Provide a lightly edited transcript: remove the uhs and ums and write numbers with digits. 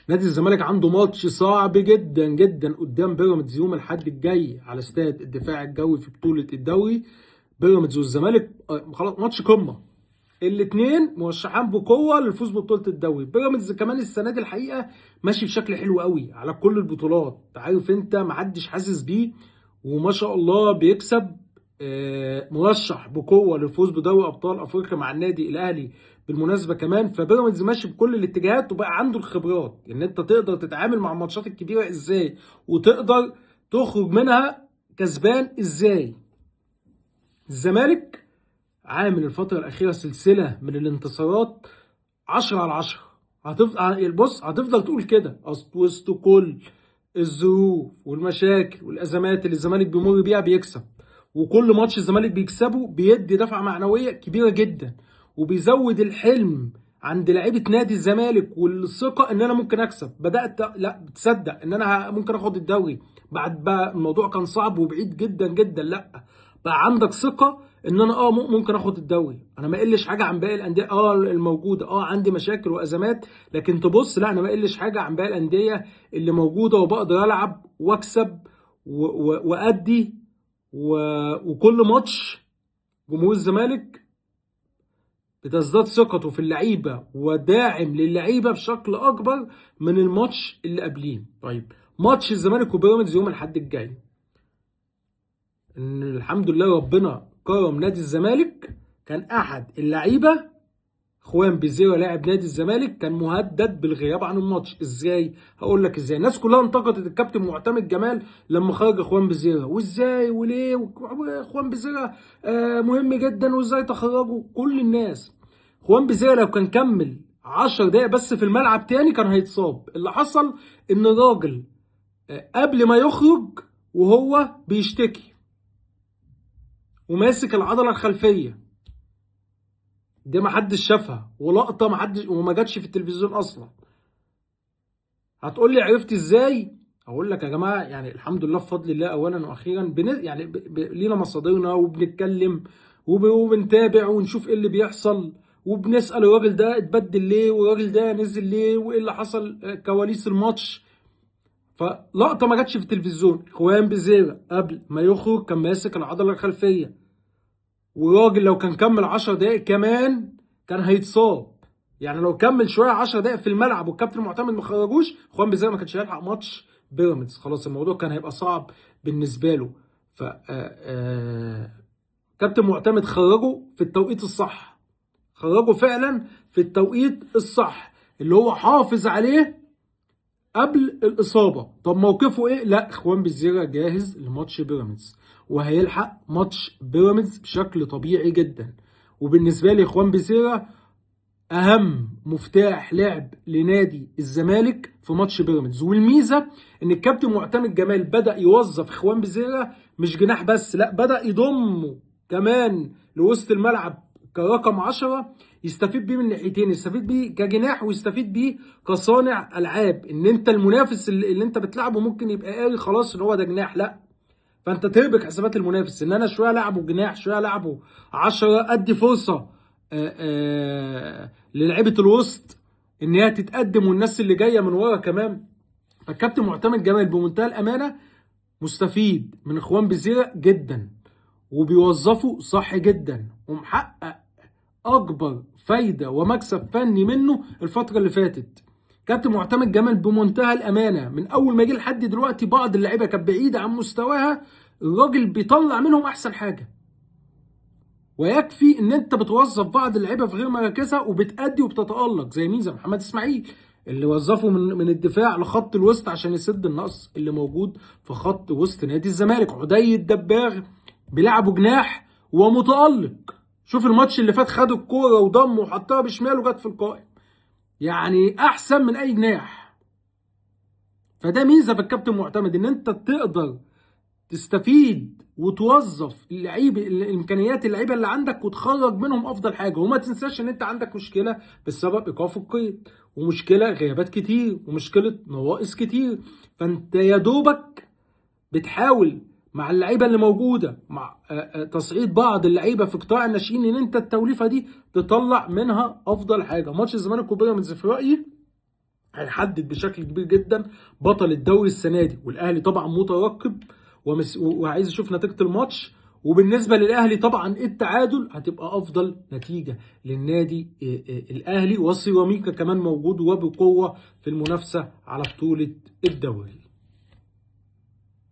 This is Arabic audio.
نادي الزمالك عنده ماتش صعب جدا جدا قدام بيراميدز يوم الاحد الجاي على استاد الدفاع الجوي في بطولة الدوري. بيراميدز والزمالك خلاص ماتش قمة. الاثنين مرشحان بقوة للفوز ببطولة الدوري. بيراميدز كمان السنة دي الحقيقة ماشي بشكل حلو قوي على كل البطولات، عارف انت محدش حاسس بيه وما شاء الله بيكسب. مرشح بقوه للفوز بدوري ابطال افريقيا مع النادي الاهلي بالمناسبه كمان. فبيراميدز ماشي بكل الاتجاهات وبقى عنده الخبرات ان انت تقدر تتعامل مع الماتشات الكبيره ازاي وتقدر تخرج منها كسبان ازاي. الزمالك عامل الفتره الاخيره سلسله من الانتصارات 10 على 10. هتفضل بص هتفضل تقول كده اصل وسط كل الظروف والمشاكل والازمات اللي الزمالك بيمر بيها بيكسب، وكل ماتش الزمالك بيكسبه بيدي دفعه معنويه كبيره جدا وبيزود الحلم عند لعيبه نادي الزمالك والثقه ان انا ممكن اكسب. بدات لا تصدق ان انا ممكن اخد الدوري بعد بقى الموضوع كان صعب وبعيد جدا جدا. لا بقى عندك ثقه ان انا ممكن اخد الدوري. انا ما قلش حاجه عن باقي الانديه الموجوده. عندي مشاكل وازمات لكن تبص لا انا ما قلش حاجه عن باقي الانديه اللي موجوده وبقدر العب واكسب وادي وكل ماتش جمهور الزمالك بتزداد ثقته في اللعيبه وداعم للعيبه بشكل اكبر من الماتش اللي قبليه. طيب ماتش الزمالك وبيراميدز يوم الاحد الجاي، ان الحمد لله ربنا كرم نادي الزمالك. كان احد اللعيبه خوان بيزيرا لاعب نادي الزمالك كان مهدد بالغياب عن الماتش. ازاي؟ هقول لك ازاي. الناس كلها انتقدت الكابتن معتمد جمال لما خرج خوان بيزيرا، وازاي وليه خوان بيزيرا مهم جدا وازاي تخرجه كل الناس. خوان بيزيرا لو كان كمل 10 دقايق بس في الملعب تاني كان هيتصاب. اللي حصل ان الراجل قبل ما يخرج وهو بيشتكي وماسك العضله الخلفيه، دي ما حدش شافها ولقطه ما حدش وما جاتش في التلفزيون اصلا. هتقول لي عرفت ازاي؟ اقول لك يا جماعه يعني الحمد لله بفضل الله اولا واخيرا يعني لينا مصادرنا وبنتكلم وبنتابع ونشوف ايه اللي بيحصل وبنسال الراجل ده اتبدل ليه والراجل ده نزل ليه وايه اللي حصل كواليس الماتش. فلقطه ما جاتش في التلفزيون، خوان بيزيرا قبل ما يخرج كان ماسك العضله الخلفيه، وراجل لو كان كمل 10 دقايق كمان كان هيتصاب. يعني لو كمل شويه 10 دقايق في الملعب والكابتن معتمد ما خرجوش خوان بيزيرا ما كانش هيلحق ماتش بيراميدز. خلاص الموضوع كان هيبقى صعب بالنسبه له. ف كابتن معتمد خرجه في التوقيت الصح، خرجه فعلا في التوقيت الصح اللي هو حافظ عليه قبل الاصابه. طب موقفه ايه؟ لا خوان بيزيرا جاهز لماتش بيراميدز وهيلحق ماتش بيراميدز بشكل طبيعي جدا. وبالنسبه لي خوان بيزيرا اهم مفتاح لعب لنادي الزمالك في ماتش بيراميدز. والميزه ان الكابتن معتمد جمال بدا يوظف خوان بيزيرا مش جناح بس، لا بدا يضمه كمان لوسط الملعب كرقم 10 يستفيد بيه من ناحيتين، يستفيد بيه كجناح ويستفيد بيه كصانع العاب. ان انت المنافس اللي انت بتلعبه ممكن يبقى قاري خلاص ان هو ده جناح، لا فانت تربك حسابات المنافس ان انا شويه لعبه جناح شويه لعبه 10 ادي فرصه للعيبه الوسط ان هي تتقدم والناس اللي جايه من ورا كمان. فالكابتن معتمد جمال بمنتهى الامانه مستفيد من اخوان بيزيرا جدا وبيوظفه صح جدا ومحقق اكبر فايده ومكسب فني منه الفتره اللي فاتت. كابتن معتمد جمال بمنتهى الامانه من اول ما جه لحد دلوقتي بعض اللعيبه كانت بعيده عن مستواها، الراجل بيطلع منهم احسن حاجه. ويكفي ان انت بتوظف بعض اللعيبه في غير مراكزها وبتأدي وبتتألق زي مين؟ زي محمد اسماعيل اللي وظفه من الدفاع لخط الوسط عشان يسد النقص اللي موجود في خط وسط نادي الزمالك. عدي الدباغ بيلعبوا جناح ومتألق. شوف الماتش اللي فات خد الكوره وضم وحطها بشماله جت في القائم، يعني احسن من اي جناح. فده ميزه في الكابتن معتمد ان انت تقدر تستفيد وتوظف اللعيبه الامكانيات اللعيبه اللي عندك وتخرج منهم افضل حاجه. وما تنساش ان انت عندك مشكله بسبب ايقاف القيد ومشكله غيابات كتير ومشكله نواقص كتير. فانت يا دوبك بتحاول مع اللعيبه اللي موجوده مع تصعيد بعض اللعيبه في قطاع الناشئين ان انت التوليفه دي تطلع منها افضل حاجه. ماتش الزمالك وبيراميدز في رايي هيحدد بشكل كبير جدا بطل الدوري السنه دي. والاهلي طبعا مترقب وعايز يشوف نتيجه الماتش. وبالنسبه للاهلي طبعا التعادل هتبقى افضل نتيجه للنادي الاهلي، وسيراميكا كمان موجود وبقوه في المنافسه على بطوله الدوري.